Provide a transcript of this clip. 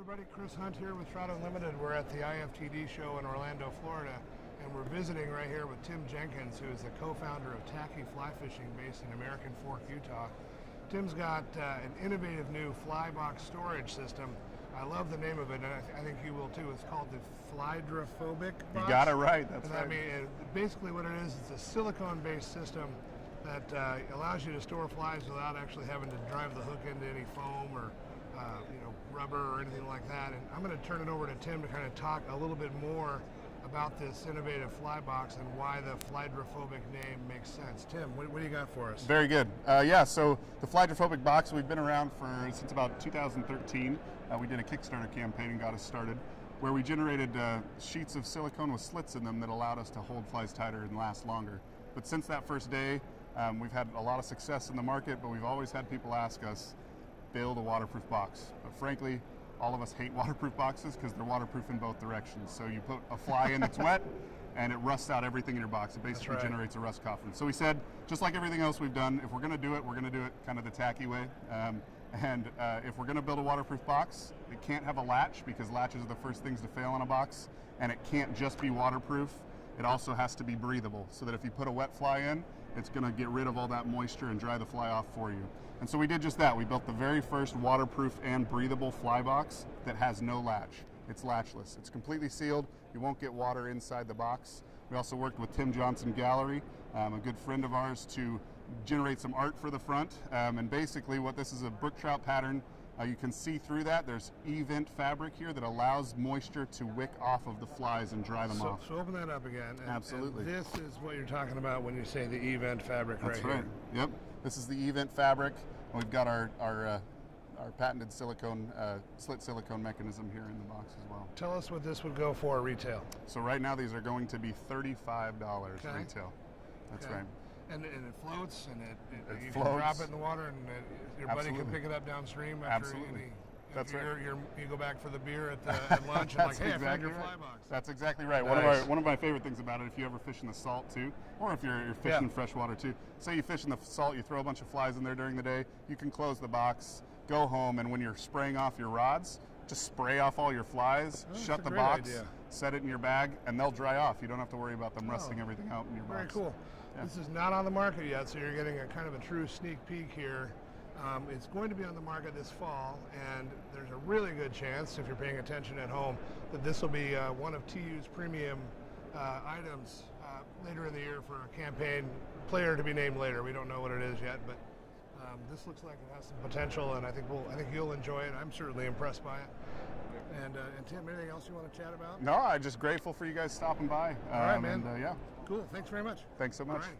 everybody, Chris Hunt here with Trout Unlimited. We're at the IFTD show in Orlando, Florida, and we're visiting right here with Tim Jenkins, who is the co-founder of Tacky Fly Fishing based in American Fork, Utah. Tim's got an innovative new fly box storage system. I love the name of it, and I think you will too. It's called the Flydrophobic box. You got it right, that's right. I mean, basically what it is, it's a silicone-based system that allows you to store flies without actually having to drive the hook into any foam or rubber or anything like that. And I'm going to turn it over to Tim to kind of talk a little bit more about this innovative fly box and why the Flydrophobic name makes sense. Tim, what do you got for us? Very good. So the Flydrophobic box, we've been around since about 2013. We did a Kickstarter campaign and got us started, where we generated sheets of silicone with slits in them that allowed us to hold flies tighter and last longer. But since that first day, we've had a lot of success in the market, but we've always had people ask us, build a waterproof box. But frankly, all of us hate waterproof boxes because they're waterproof in both directions. So you put a fly in that's wet and it rusts out everything in your box. It basically generates a rust coffin. So we said, just like everything else we've done, if we're going to do it, we're going to do it kind of the tacky way. If we're going to build a waterproof box, it can't have a latch because latches are the first things to fail on a box, and it can't just be waterproof. It also has to be breathable, so that if you put a wet fly in, it's going to get rid of all that moisture and dry the fly off for you. And so we did just that. We built the very first waterproof and breathable fly box that has no latch. It's latchless. It's completely sealed. You won't get water inside the box. We also worked with Tim Johnson Gallery, a good friend of ours, to generate some art for the front. And basically what this is a brook trout pattern. You can see through that. There's E-vent fabric here that allows moisture to wick off of the flies and dry them off. So open that up again. Absolutely. And this is what you're talking about when you say the E-vent fabric. That's right here. Yep. This is the E-vent fabric. And we've got our patented silicone, slit silicone mechanism here in the box as well. Tell us what this would go for retail. So right now these are going to be $35 retail. That's right. And it floats, and you floats. can drop it in the water, and your buddy Absolutely. can pick it up downstream after That's right. You go back for the beer at lunch, and like, hey, I found your fly box. That's exactly right. Nice. One of my favorite things about it, if you ever fish in the salt too, or if you're fishing freshwater too. Say you fish in the salt, you throw a bunch of flies in there during the day, you can close the box, go home, and when you're spraying off your rods, just spray off all your flies, shut the box, set it in your bag, and they'll dry off. You don't have to worry about them rusting everything out in your box. Very cool. Yeah. This is not on the market yet, so you're getting a kind of a true sneak peek here. It's going to be on the market this fall, and there's a really good chance, if you're paying attention at home, that this will be one of TU's premium items later in the year for a campaign, player to be named later. We don't know what it is yet, but this looks like it has some potential, and I think you'll enjoy it. I'm certainly impressed by it. And Tim, anything else you want to chat about? No, I'm just grateful for you guys stopping by. All right, man. Yeah. Cool. Thanks very much. Thanks so much. All right.